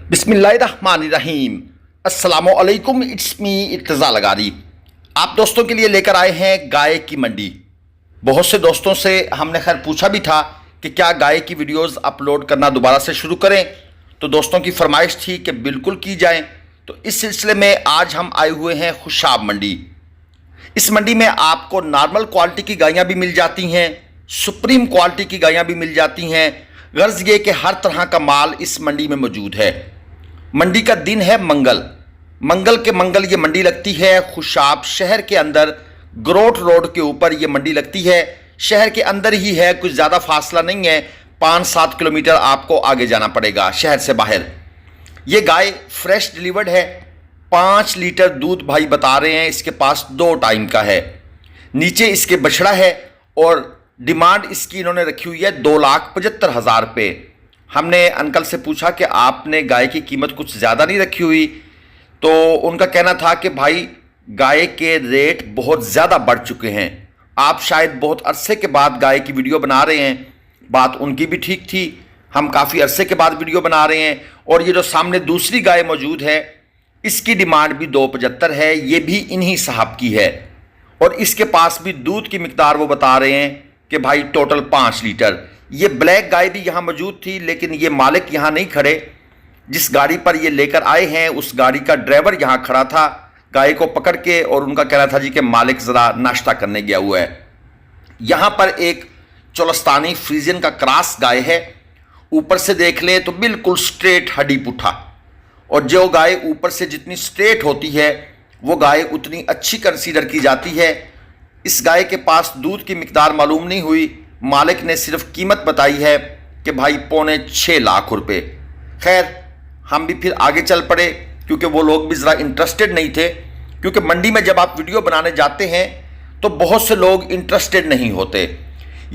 बिस्मिल्लाहिर्रहमानिर्रहीम। अस्सलामुअलैकुम, it's me Irtaza लगारी। आप दोस्तों के लिए लेकर आए हैं गाय की मंडी। बहुत से दोस्तों से हमने खैर पूछा भी था कि क्या गाय की वीडियोस अपलोड करना दोबारा से शुरू करें, तो दोस्तों की फरमाइश थी कि बिल्कुल की जाए। तो इस सिलसिले में आज हम आए हुए हैं खुशाब मंडी। इस मंडी में आपको नॉर्मल क्वालिटी की गायें भी मिल जाती हैं, सुप्रीम क्वालिटी की गायें भी मिल जाती हैं। गर्ज ये कि हर तरह का माल इस मंडी में मौजूद है। मंडी का दिन है मंगल के मंगल ये मंडी लगती है खुशाब शहर के अंदर, ग्रोट रोड के ऊपर ये मंडी लगती है। शहर के अंदर ही है, कुछ ज़्यादा फासला नहीं है, 5-7 किलोमीटर आपको आगे जाना पड़ेगा शहर से बाहर। ये गाय फ्रेश डिलीवर्ड है, 5 लीटर दूध भाई बता रहे हैं इसके पास 2 टाइम का है। नीचे इसके बछड़ा है और डिमांड इसकी इन्होंने रखी हुई है 2,75,000 रुपये। हमने अंकल से पूछा कि आपने गाय की कीमत कुछ ज़्यादा नहीं रखी हुई, तो उनका कहना था कि भाई गाय के रेट बहुत ज़्यादा बढ़ चुके हैं, आप शायद बहुत अरसे के बाद गाय की वीडियो बना रहे हैं। बात उनकी भी ठीक थी, हम काफ़ी अरसे के बाद वीडियो बना रहे हैं। और ये जो सामने दूसरी गाय मौजूद है इसकी डिमांड भी 2,75 है, ये भी इन्हीं साहब की है। और इसके पास भी दूध की मिकदार वो बता रहे हैं कि भाई टोटल 5 लीटर। ये ब्लैक गाय भी यहाँ मौजूद थी, लेकिन ये मालिक यहाँ नहीं खड़े। जिस गाड़ी पर ये लेकर आए हैं उस गाड़ी का ड्राइवर यहाँ खड़ा था गाय को पकड़ के, और उनका कहना था जी कि मालिक ज़रा नाश्ता करने गया हुआ है। यहाँ पर एक चोलस्तानी फ्रीजियन का क्रॉस गाय है, ऊपर से देख लें तो बिल्कुल स्ट्रेट हड्डी पुठा। और जो गाय ऊपर से जितनी स्ट्रेट होती है वो गाय उतनी अच्छी कंसीडर की जाती है। इस गाय के पास दूध की मिकदार मालूम नहीं हुई, मालिक ने सिर्फ कीमत बताई है कि भाई 6.25 लाख रुपए। खैर हम भी फिर आगे चल पड़े क्योंकि वो लोग भी ज़रा इंटरेस्टेड नहीं थे, क्योंकि मंडी में जब आप वीडियो बनाने जाते हैं तो बहुत से लोग इंटरेस्टेड नहीं होते।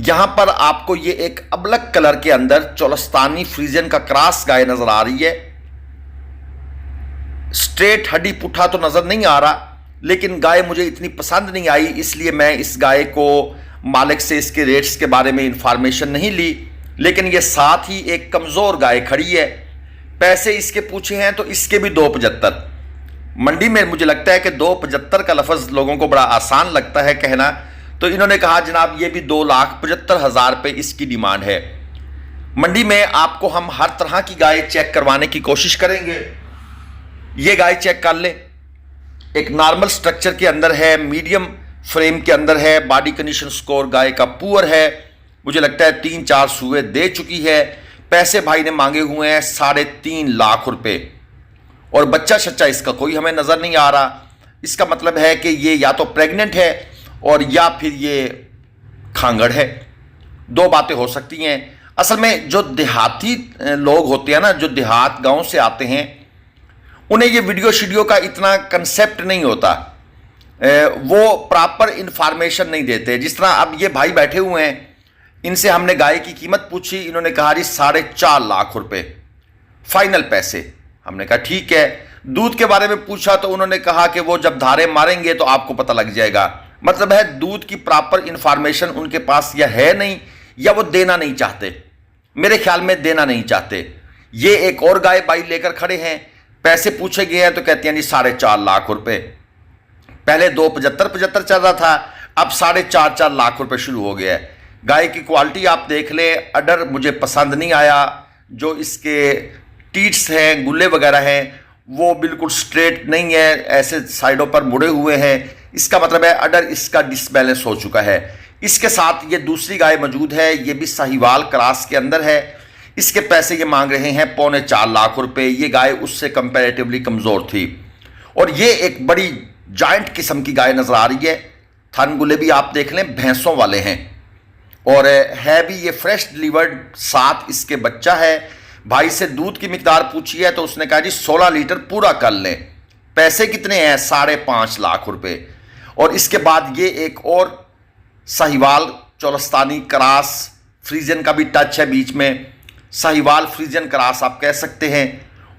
यहाँ पर आपको ये एक अबलक कलर के अंदर चोलस्तानी फ्रीजियन का क्रॉस गाय नज़र आ रही है। स्ट्रेट हड्डी पुठा तो नज़र नहीं आ रहा, लेकिन गाय मुझे इतनी पसंद नहीं आई, इसलिए मैं इस गाय को मालिक से इसके रेट्स के बारे में इंफॉर्मेशन नहीं ली। लेकिन ये साथ ही एक कमज़ोर गाय खड़ी है। पैसे इसके पूछे हैं तो इसके भी 2,75। मंडी में मुझे लगता है कि 2,75 का लफ्ज़ लोगों को बड़ा आसान लगता है कहना, तो इन्होंने कहा जनाब ये भी 2,75,000 रुपये इसकी डिमांड है। मंडी में आपको हम हर तरह की गाय चेक करवाने की कोशिश करेंगे। ये गाय चेक कर लें, एक नॉर्मल स्ट्रक्चर के अंदर है, मीडियम फ्रेम के अंदर है, बॉडी कंडीशन स्कोर गाय का पुअर है। मुझे लगता है 3-4 सुए दे चुकी है। पैसे भाई ने मांगे हुए हैं 3.5 लाख रुपए, और बच्चा शच्चा इसका कोई हमें नज़र नहीं आ रहा। इसका मतलब है कि ये या तो प्रेग्नेंट है और या फिर ये खांगड़ है, 2 बातें हो सकती हैं। असल में जो देहाती लोग होते हैं ना, जो देहात गाँव से आते हैं, उन्हें ये वीडियो शीडियो का इतना कंसेप्ट नहीं होता, वो प्रॉपर इंफॉर्मेशन नहीं देते। जिस तरह अब ये भाई बैठे हुए हैं, इनसे हमने गाय की कीमत पूछी, इन्होंने कहा जी 4.5 लाख रुपए फाइनल पैसे। हमने कहा ठीक है। दूध के बारे में पूछा तो उन्होंने कहा कि वो जब धारे मारेंगे तो आपको पता लग जाएगा। मतलब है दूध की प्रॉपर इंफॉर्मेशन उनके पास या है नहीं, या वो देना नहीं चाहते। मेरे ख्याल में देना नहीं चाहते। ये एक और गाय भाई लेकर खड़े हैं, पैसे पूछे गए हैं तो कहते हैं जी 4.5 लाख रुपए। पहले 2,75 चल रहा था, अब 4.5 लाख रुपए शुरू हो गया है। गाय की क्वालिटी आप देख लें, अडर मुझे पसंद नहीं आया। जो इसके टीट्स हैं, गुल्ले वगैरह हैं, वो बिल्कुल स्ट्रेट नहीं है, ऐसे साइडों पर मुड़े हुए हैं। इसका मतलब है अडर इसका डिसबैलेंस हो चुका है। इसके साथ ये दूसरी गाय मौजूद है, ये भी साहिवाल क्रॉस के अंदर है। इसके पैसे ये मांग रहे हैं 4.25 लाख रुपए। ये गाय उससे कंपैरेटिवली कमज़ोर थी। और ये एक बड़ी जॉइंट किस्म की गाय नज़र आ रही है। थन गुले भी आप देख लें भैंसों वाले हैं, और है भी ये फ्रेश डिलीवर्ड, साथ इसके बच्चा है। भाई से दूध की मिकदार पूछी है तो उसने कहा जी 16 लीटर पूरा कर लें। पैसे कितने हैं? 5.5 लाख रुपए। और इसके बाद ये एक और साहिवाल चोलस्तानी क्रॉस फ्रीजियन का भी टच है बीच में, साहिवाल फ्रीजियन क्रॉस आप कह सकते हैं।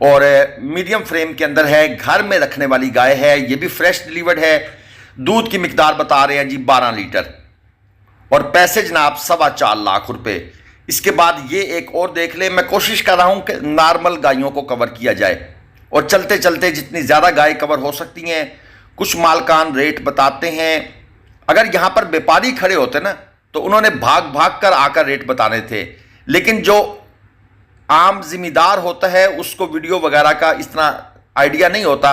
और मीडियम फ्रेम के अंदर है, घर में रखने वाली गाय है। ये भी फ्रेश डिलीवर्ड है। दूध की मिकदार बता रहे हैं जी 12 लीटर, और पैसे जनाब 4.25 लाख रुपए। इसके बाद ये एक और देख ले। मैं कोशिश कर रहा हूं कि नॉर्मल गायों को कवर किया जाए और चलते चलते जितनी ज़्यादा गाय कवर हो सकती हैं। कुछ मालकान रेट बताते हैं, अगर यहां पर व्यापारी खड़े होते ना तो उन्होंने भाग भाग कर आकर रेट बताने थे, लेकिन जो आम जिम्मेदार होता है उसको वीडियो वगैरह का इतना आइडिया नहीं होता।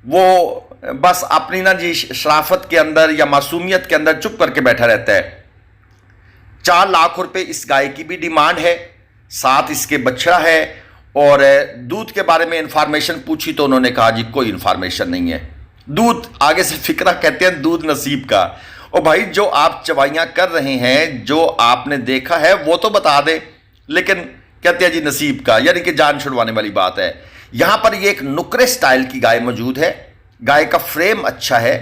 वो बस अपनी ना जी शराफत के अंदर या मासूमियत के अंदर चुप करके बैठा रहता है। 4 लाख रुपए इस गाय की भी डिमांड है, साथ इसके बछड़ा है। और दूध के बारे में इंफॉर्मेशन पूछी तो उन्होंने कहा जी कोई इंफॉर्मेशन नहीं है। दूध आगे से फिक्रा कहते हैं दूध नसीब का। और भाई जो आप चवाइयाँ कर रहे हैं, जो आपने देखा है वो तो बता दे, लेकिन कहते हैं जी नसीब का, यानी कि जान छुड़वाने वाली बात है। यहां पर ये एक नुकरे स्टाइल की गाय मौजूद है। गाय का फ्रेम अच्छा है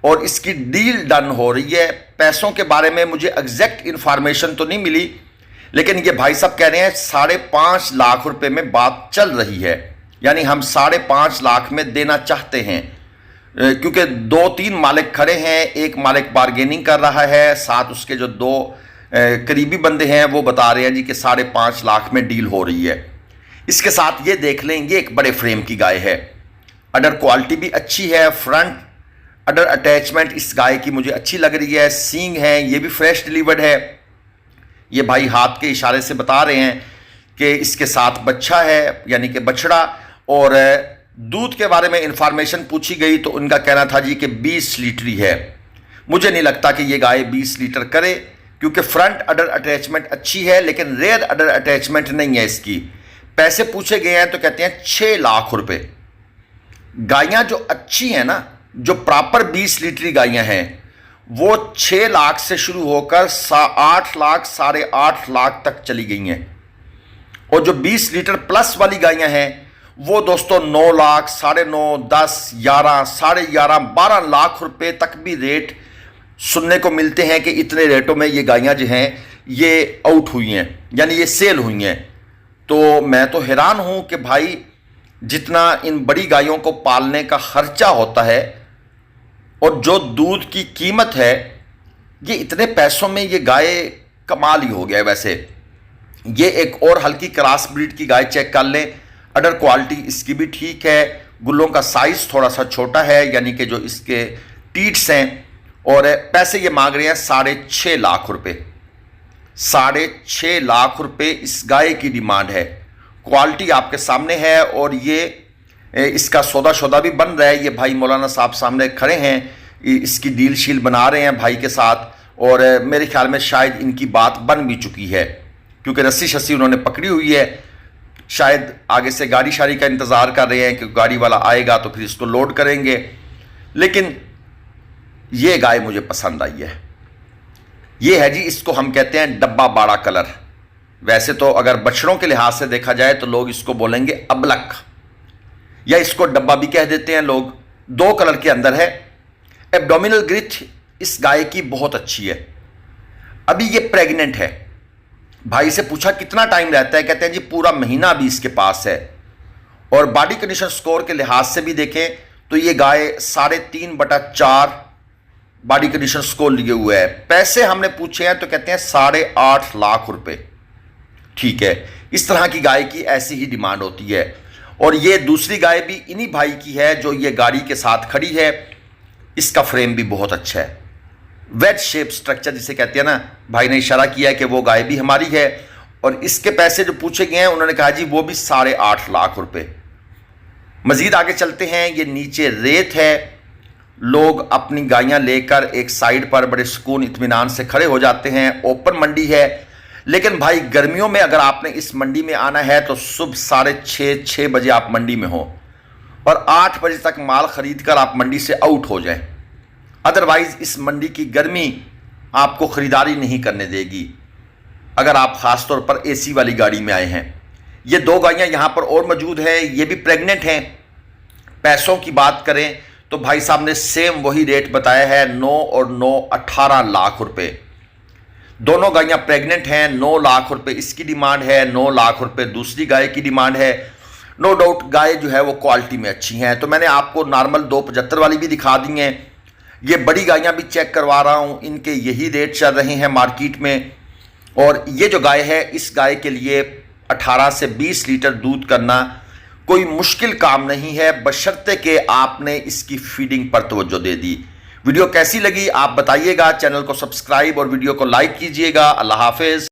और इसकी डील डन हो रही है। पैसों के बारे में मुझे एग्जैक्ट इंफॉर्मेशन तो नहीं मिली, लेकिन ये भाई साहब कह रहे हैं 5.5 लाख रुपए में बात चल रही है, यानी हम 5.5 लाख में देना चाहते हैं। क्योंकि 2-3 मालिक खड़े हैं, एक मालिक बार्गेनिंग कर रहा है, साथ उसके जो 2 करीबी बंदे हैं वो बता रहे हैं जी कि 5.5 लाख में डील हो रही है। इसके साथ ये देख लें, ये एक बड़े फ्रेम की गाय है। अडर क्वालिटी भी अच्छी है, फ्रंट अडर अटैचमेंट इस गाय की मुझे अच्छी लग रही है। सींग है, ये भी फ्रेश डिलीवर्ड है। ये भाई हाथ के इशारे से बता रहे हैं कि इसके साथ बच्चा है, यानी कि बछड़ा। और दूध के बारे में इंफॉर्मेशन पूछी गई तो उनका कहना था जी कि 20 लीटर ही है। मुझे नहीं लगता कि ये गाय 20 लीटर करे, क्योंकि फ्रंट अडर अटैचमेंट अच्छी है लेकिन रेयर अडर अटैचमेंट नहीं है इसकी। पैसे पूछे गए हैं तो कहते हैं 6 लाख रुपए। गायें जो अच्छी हैं ना, जो प्रॉपर 20 लीटरी गायें हैं, वो 6 लाख से शुरू होकर 8 लाख 8.5 लाख तक चली गई हैं। और जो 20 लीटर प्लस वाली गायें हैं वो दोस्तों 9 लाख, 9.5, 10, 11, 11.5, 12 लाख रुपए तक भी रेट सुनने को मिलते हैं कि इतने रेटों में ये गायें जो हैं ये आउट हुई हैं, यानी ये सेल हुई हैं। तो मैं तो हैरान हूं कि भाई जितना इन बड़ी गायों को पालने का खर्चा होता है और जो दूध की कीमत है, ये इतने पैसों में ये गाय कमाल ही हो गया है। वैसे ये एक और हल्की क्रॉस ब्रीड की गाय चेक कर लें, अडर क्वालिटी इसकी भी ठीक है। गुल्लों का साइज थोड़ा सा छोटा है, यानी कि जो इसके टीट्स हैं। और पैसे ये मांग रहे हैं 6.5 लाख रुपए। 6.5 लाख रुपए इस गाय की डिमांड है। क्वालिटी आपके सामने है और ये इसका सौदा भी बन रहा है। ये भाई मौलाना साहब सामने खड़े हैं, इसकी डील शील बना रहे हैं भाई के साथ। और मेरे ख्याल में शायद इनकी बात बन भी चुकी है, क्योंकि रस्सी शस्सी उन्होंने पकड़ी हुई है। शायद आगे से गाड़ी शाड़ी का इंतज़ार कर रहे हैं कि गाड़ी वाला आएगा तो फिर इसको लोड करेंगे। लेकिन ये गाय मुझे पसंद आई है। ये है जी, इसको हम कहते हैं डब्बा बाड़ा कलर। वैसे तो अगर बछड़ों के लिहाज से देखा जाए तो लोग इसको बोलेंगे अबलक, या इसको डब्बा भी कह देते हैं लोग। 2 कलर के अंदर है। एब्डोमिनल ग्रिथ इस गाय की बहुत अच्छी है। अभी ये प्रेग्नेंट है। भाई से पूछा कितना टाइम रहता है, कहते हैं जी पूरा महीना अभी इसके पास है। और बॉडी कंडीशन स्कोर के लिहाज से भी देखें तो ये गाय 3.5/4 बॉडी कंडीशन स्कोर लिए हुए है। पैसे हमने पूछे हैं तो कहते हैं 8.5 लाख रुपए। ठीक है, इस तरह की गाय की ऐसी ही डिमांड होती है। और ये दूसरी गाय भी इन्हीं भाई की है जो ये गाड़ी के साथ खड़ी है। इसका फ्रेम भी बहुत अच्छा है, वेज शेप स्ट्रक्चर जिसे कहते हैं ना। भाई ने इशारा किया है कि वो गाय भी हमारी है। और इसके पैसे जो पूछे गए हैं उन्होंने कहा जी वो भी 8.5 लाख रुपए। मजीद आगे चलते हैं। ये नीचे रेत है, लोग अपनी गायें लेकर एक साइड पर बड़े सुकून इत्मीनान से खड़े हो जाते हैं। ओपन मंडी है, लेकिन भाई गर्मियों में अगर आपने इस मंडी में आना है तो सुबह 6:30 बजे आप मंडी में हो और 8 बजे तक माल खरीद कर आप मंडी से आउट हो जाएं। अदरवाइज इस मंडी की गर्मी आपको खरीदारी नहीं करने देगी अगर आप खासतौर पर एसी वाली गाड़ी में आए हैं। ये 2 गायें यहाँ पर और मौजूद हैं, ये भी प्रेग्नेंट हैं। पैसों की बात करें तो भाई साहब ने सेम वही रेट बताया है, 9 और 9 18 लाख रुपए। दोनों गायें प्रेग्नेंट हैं। 9 लाख रुपए इसकी डिमांड है, 9 लाख रुपए दूसरी गाय की डिमांड है। नो डाउट गाय जो है वो क्वालिटी में अच्छी हैं। तो मैंने आपको नॉर्मल 275 वाली भी दिखा दी हैं। ये बड़ी गायें भी चेक करवा रहा हूँ, इनके यही रेट चल रहे हैं मार्केट में। और ये जो गाय है, इस गाय के लिए 18 से 20 लीटर दूध करना कोई मुश्किल काम नहीं है, बशर्ते कि आपने इसकी फीडिंग पर तवज्जो दे दी। वीडियो कैसी लगी आप बताइएगा, चैनल को सब्सक्राइब और वीडियो को लाइक कीजिएगा। अल्लाह हाफिज।